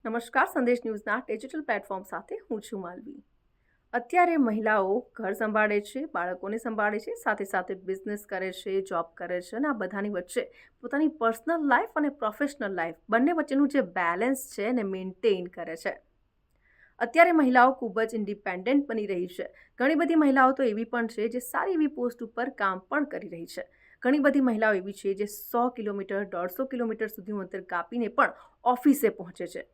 નમસ્કાર, સંદેશ ન્યૂઝના digital platform સાથે હું છું માલવી. અત્યારે મહિલાઓ ઘર સંભાળે છે, બાળકોને સંભાળે છે, સાથે સાથે બિઝનેસ કરે છે, જોબ કરે છે અને આ બધાની વચ્ચે પોતાની પર્સનલ લાઈફ અને પ્રોફેશનલ લાઈફ બંને વચ્ચેનું જે બેલેન્સ છે એને મેન્ટેન કરે છે. અત્યારે મહિલાઓ ખૂબ જ ઇન્ડિપેન્ડન્ટ બની રહી છે. ઘણી બધી મહિલાઓ તો એવી પણ છે જે સારી એવી પોસ્ટ ઉપર કામ પણ કરી રહી છે. ઘણી બધી મહિલાઓ એવી છે જે 100 કિલોમીટર 150 કિલોમીટર સુધીનું અંતર કાપીને પણ ઓફિસે પહોંચે છે.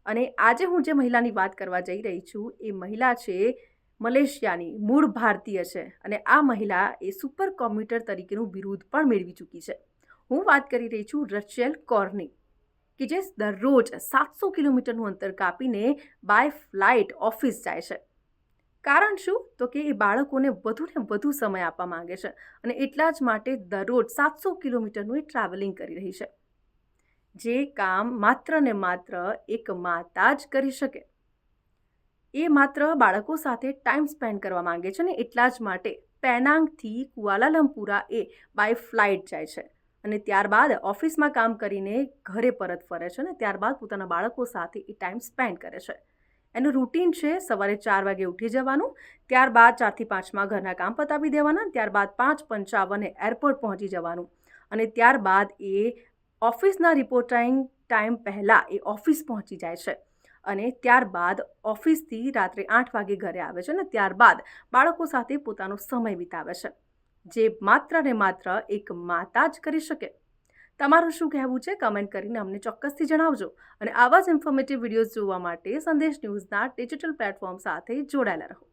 અને આજે હું જે મહિલાની વાત કરવા જઈ રહી છું એ મહિલા છે મલેશિયાની, મૂળ ભારતીય છે અને આ મહિલા એ સુપર કોમ્પ્યુટર તરીકેનું બિરુદ પણ મેળવી ચૂકી છે. હું વાત કરી રહી છું રચેલ કૌરની, કે જે દરરોજ 700 કિલોમીટરનું અંતર કાપીને બાય ફ્લાઇટ ઓફિસ જાય છે. કારણ શું? તો કે એ બાળકોને વધુને વધુ સમય આપવા માંગે છે અને એટલા જ માટે દરરોજ 700 કિલોમીટરનું એ ટ્રાવેલિંગ કરી રહી છે. જે કામ માત્ર ને માત્ર એક માતા જ કરી શકે. એ માત્ર બાળકો સાથે ટાઈમ સ્પેન્ડ કરવા માંગે છે ને એટલા જ માટે પેનાંગથી કુઆલાલંપુરા એ બાય ફ્લાઇટ જાય છે અને ત્યારબાદ ઓફિસમાં કામ કરીને ઘરે પરત ફરે છે અને ત્યારબાદ પોતાના બાળકો સાથે એ ટાઈમ સ્પેન્ડ કરે છે. એનું રૂટીન છે સવારે 4 વાગે ઉઠી જવાનું, ત્યારબાદ 4 થી 5માં ઘરના કામ પતાવી દેવાના, ત્યારબાદ 5:55 એરપોર્ટ પહોંચી જવાનું અને ત્યારબાદ એ ઓફિસના રિપોર્ટિંગ ટાઈમ પહેલાં એ ઓફિસ પહોંચી જાય છે અને ત્યારબાદ ઓફિસથી રાત્રે 8 વાગે ઘરે આવે છે અને ત્યારબાદ બાળકો સાથે પોતાનો સમય વિતાવે છે, જે માત્ર ને માત્ર એક માતા જ કરી શકે. તમારું શું કહેવું છે? કમેન્ટ કરીને અમને ચોક્કસથી જણાવજો અને આવા જ ઇન્ફોર્મેટિવ વિડીયોઝ જોવા માટે સંદેશ ન્યૂઝના ડિજિટલ પ્લેટફોર્મ સાથે જોડાયેલા રહો.